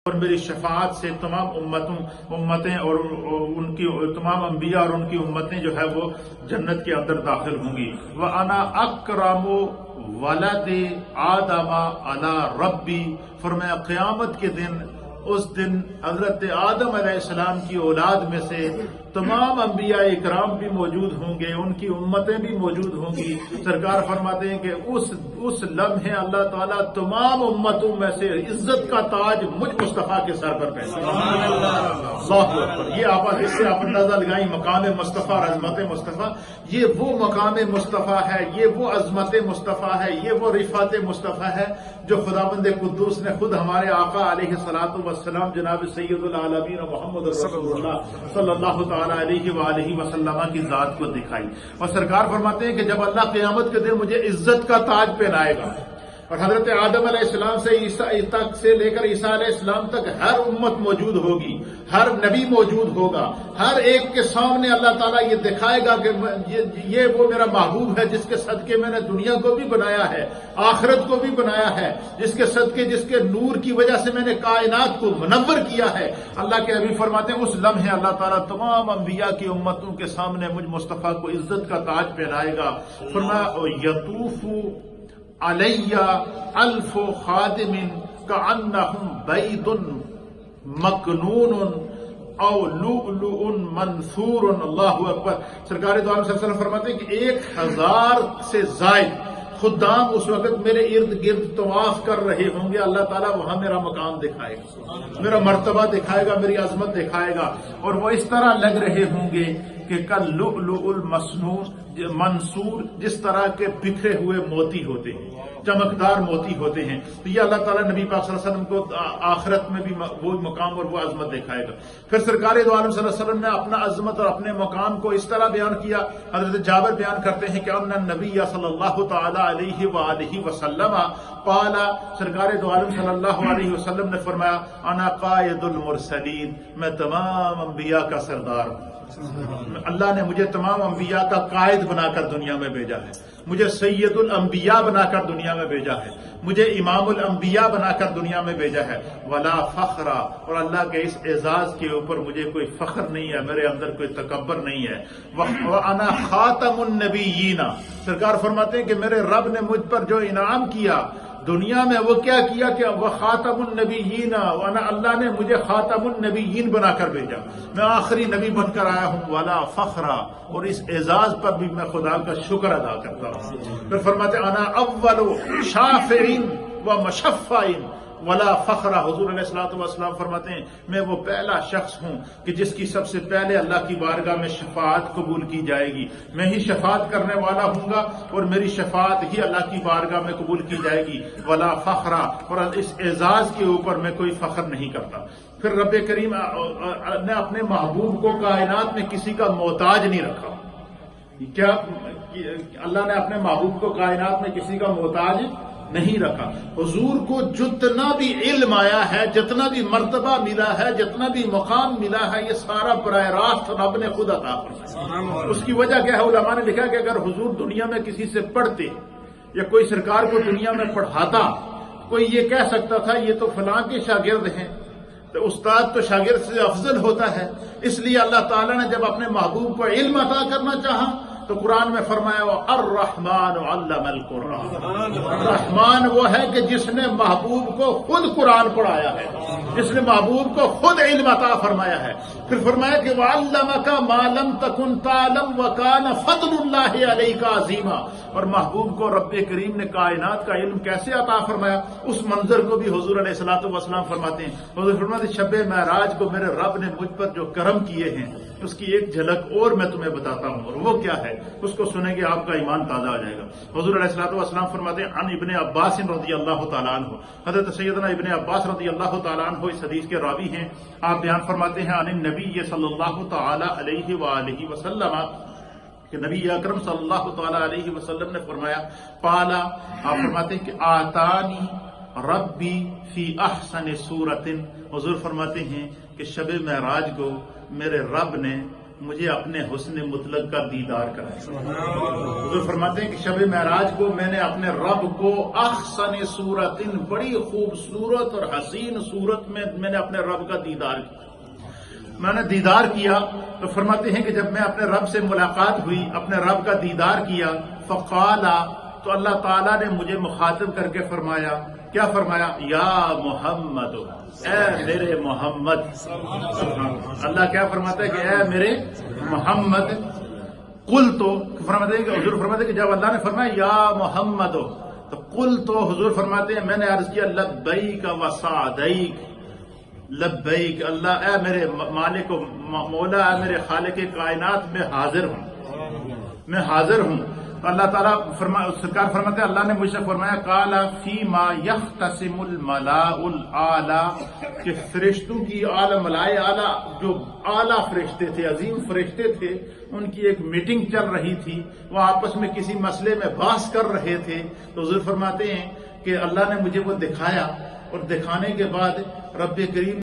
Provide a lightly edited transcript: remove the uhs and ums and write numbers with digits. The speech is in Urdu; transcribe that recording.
اور میری شفاعت سے تمام امتیں اور ان کی تمام انبیاء اور ان کی امتیں جو ہے وہ جنت کے اندر داخل ہوں گی. وَأَنَا أَكْرَمُ وَلَدِ آدَمَ عَلَى رَبِّي. فرمایا قیامت کے دن، اس دن حضرت آدم علیہ السلام کی اولاد میں سے تمام انبیاء اکرام بھی موجود ہوں گے، ان کی امتیں بھی موجود ہوں گی. سرکار فرماتے ہیں کہ اس لمحے اللہ تعالیٰ تمام امتوں میں سے عزت کا تاج مجھ مصطفیٰ کے سر پر پہنائے گا. اللہ اکبر. یہ آپ اس سے آپ اندازہ لگائیں مقام مصطفیٰ اور عظمت مصطفیٰ. یہ وہ مقام مصطفیٰ ہے، یہ وہ عظمت مصطفیٰ ہے، یہ وہ رفعت مصطفیٰ ہے جو خداوند قدوس نے خود ہمارے آقا علیہ الصلوۃ والسلام جناب سید العالمین محمد رسول اللہ صلی اللہ تعالی علیہ وآلہ وسلم کی ذات کو دکھائی. اور سرکار فرماتے ہیں کہ جب اللہ قیامت کے دن مجھے عزت کا تاج پہنائے گا، اور حضرت آدم علیہ السلام سے عیسیٰ تک سے لے کر عیسیٰ علیہ السلام تک ہر امت موجود ہوگی، ہر نبی موجود ہوگا، ہر ایک کے سامنے اللہ تعالیٰ یہ دکھائے گا کہ یہ وہ میرا محبوب ہے جس کے صدقے میں نے دنیا کو بھی بنایا ہے، آخرت کو بھی بنایا ہے، جس کے صدقے جس کے نور کی وجہ سے میں نے کائنات کو منور کیا ہے. اللہ کے حبیب فرماتے ہیں اس لمحے اللہ تعالیٰ تمام انبیاء کی امتوں کے سامنے مجھ مصطفیٰ کو عزت کا تاج پہنائے گا. فرمایا یطوف علی الف خادم کأنہم بید مکنون او لؤلؤ منثور. اللہ اکبر. سرکار دو عالم صلی اللہ علیہ وسلم فرماتے ہیں کہ 1000 سے زائد خدام اس وقت میرے ارد گرد طواف کر رہے ہوں گے. اللہ تعالیٰ وہاں میرا مقام دکھائے گا، میرا مرتبہ دکھائے گا، میری عظمت دکھائے گا، اور وہ اس طرح لگ رہے ہوں گے کہ کل لؤلؤ المسنون منصور، جس طرح کے بکھرے ہوئے موتی ہوتے ہیں، چمکدار موتی ہوتے ہیں. تو یہ اللہ تعالیٰ نبی پاک صلی اللہ علیہ وسلم کو آخرت میں بھی وہ مقام اور وہ عظمت دکھائے گا. پھر سرکار دو عالم صلی اللہ علیہ وسلم نے اپنا عظمت اور اپنے مقام کو اس طرح بیان کیا. حضرت جابر بیان کرتے ہیں کہ ان النبی صلی اللہ تعالی علیہ وآلہ وسلم قال، سرکار دو عالم صلی اللہ علیہ وسلم نے فرمایا انا قائد المرسلین، میں تمام انبیاء کا سردار ہوں. اللہ نے مجھے تمام انبیاء کا قائد بنا کر دنیا میں بھیجا ہے، مجھے سید الانبیاء بنا کر دنیا میں بھیجا ہے، مجھے امام الانبیاء بنا کر دنیا میں بھیجا ہے. ولا فخر، اور اللہ کے اس اعزاز کے اوپر مجھے کوئی فخر نہیں ہے، میرے اندر کوئی تکبر نہیں ہے. وانا خاتم النبیین، سرکار فرماتے ہیں کہ میرے رب نے مجھ پر جو انعام کیا دنیا میں وہ کیا کیا کہ وہ خاتم النبیین، وانا اللہ نے مجھے خاتم النبیین بنا کر بھیجا، میں آخری نبی بن کر آیا ہوں. ولا فخر، اور اس اعزاز پر بھی میں خدا کا شکر ادا کرتا ہوں. پھر فرماتے انا اول شافعین و مشفعین ولا فخر. حضور علیہ الصلوۃ والسلام فرماتے ہیں میں وہ پہلا شخص ہوں کہ جس کی سب سے پہلے اللہ کی بارگاہ میں شفاعت قبول کی جائے گی، میں ہی شفاعت کرنے والا ہوں گا اور میری شفاعت ہی اللہ کی بارگاہ میں قبول کی جائے گی. ولا فخر، اور اس اعزاز کے اوپر میں کوئی فخر نہیں کرتا. پھر رب کریم نے اپنے محبوب کو کائنات میں کسی کا محتاج نہیں رکھا. کیا اللہ نے اپنے محبوب کو کائنات میں کسی کا محتاج نہیں رکھا. حضور کو جتنا بھی علم آیا ہے، جتنا بھی مرتبہ ملا ہے، جتنا بھی مقام ملا ہے، یہ سارا براہ راست رب نے خود عطا فرمایا. اس کی وجہ کیا ہے؟ علماء نے لکھا کہ اگر حضور دنیا میں کسی سے پڑھتے یا کوئی سرکار کو دنیا میں پڑھاتا، کوئی یہ کہہ سکتا تھا یہ تو فلاں کے شاگرد ہیں، تو استاد تو شاگرد سے افضل ہوتا ہے. اس لیے اللہ تعالیٰ نے جب اپنے محبوب کو علم عطا کرنا چاہا تو قرآن میں فرمایا الرحمن علم القرآن. رحمان وہ ہے کہ جس نے محبوب کو خود قرآن پڑھایا ہے، جس نے محبوب کو خود علم عطا فرمایا ہے. پھر فرمایا کہ وَعَلَّمَكَ مَا لَمْ تَكُنْ تَعْلَمْ وَكَانَ فَضْلُ اللَّهِ عَلَيْكَ عَظِيمًا. اور محبوب کو رب کریم نے کائنات کا علم کیسے عطا فرمایا، اس منظر کو بھی حضور علیہ الصلوۃ والسلام فرماتے ہیں. حضور فرماتے ہیں شب معراج کو میرے رب نے مجھ پر جو کرم کیے ہیں اس کی ایک جھلک اور میں تمہیں بتاتا ہوں، اور وہ کیا ہے اس کو سنیں گے آپ کا ایمان تازہ ہو جائے گا. حضور علیہ الصلوۃ والسلام فرماتے ہیں عن ابن عباس رضی اللہ تعالیٰ عنہ، حضرت سیدنا ابن عباس رضی اللہ تعالیٰ عنہ اس حدیث کے راوی ہیں. آپ بیان فرماتے ہیں عن النبی صلی اللہ تعالی علیہ وآلہ وسلم کہ نبی اکرم صلی اللہ تعالی علیہ وسلم نے فرمایا پالا، آپ فرماتے ہیں کہ آتانی ربی فی احسن صورت. حضور فرماتے ہیں کہ شب معراج کو میرے رب نے مجھے اپنے حسن مطلق کا دیدار کرائے۔ حضور فرماتے ہیں کہ شب معراج کو میں نے اپنے رب کو احسن صورت، بڑی خوبصورت اور حسین صورت میں نے اپنے رب کا دیدار کیا۔ میں نے دیدار کیا تو فرماتے ہیں کہ جب میں اپنے رب سے ملاقات ہوئی، اپنے رب کا دیدار کیا، فقالا، تو اللہ تعالیٰ نے مجھے مخاطب کر کے فرمایا، کیا فرمایا؟ یا محمد، اے میرے محمد۔ اللہ کیا فرماتا ہے کہ اے میرے محمد۔ قل، تو فرماتے ہیں کہ حضور فرماتے ہیں کہ جب اللہ نے فرمایا یا محمد، تو قل، تو حضور فرماتے ہیں میں نے عرض کیا لبیک و سعدیک، لبیک اللہ، اے میرے مالک و مولا، اے میرے خالق کائنات، میں حاضر ہوں، میں حاضر ہوں۔ تو اللہ تعالیٰ سرکار فرماتے ہیں اللہ نے مجھ سے فرمایا قال فیما یختصم الملاء الاعلی، کہ فرشتوں کی اعلی، ملائے اعلی، جو اعلی فرشتے تھے، عظیم فرشتے تھے، ان کی ایک میٹنگ چل رہی تھی، وہ آپس میں کسی مسئلے میں بحث کر رہے تھے۔ تو حضور فرماتے ہیں کہ اللہ نے مجھے وہ دکھایا، اور دکھانے کے بعد رب کریم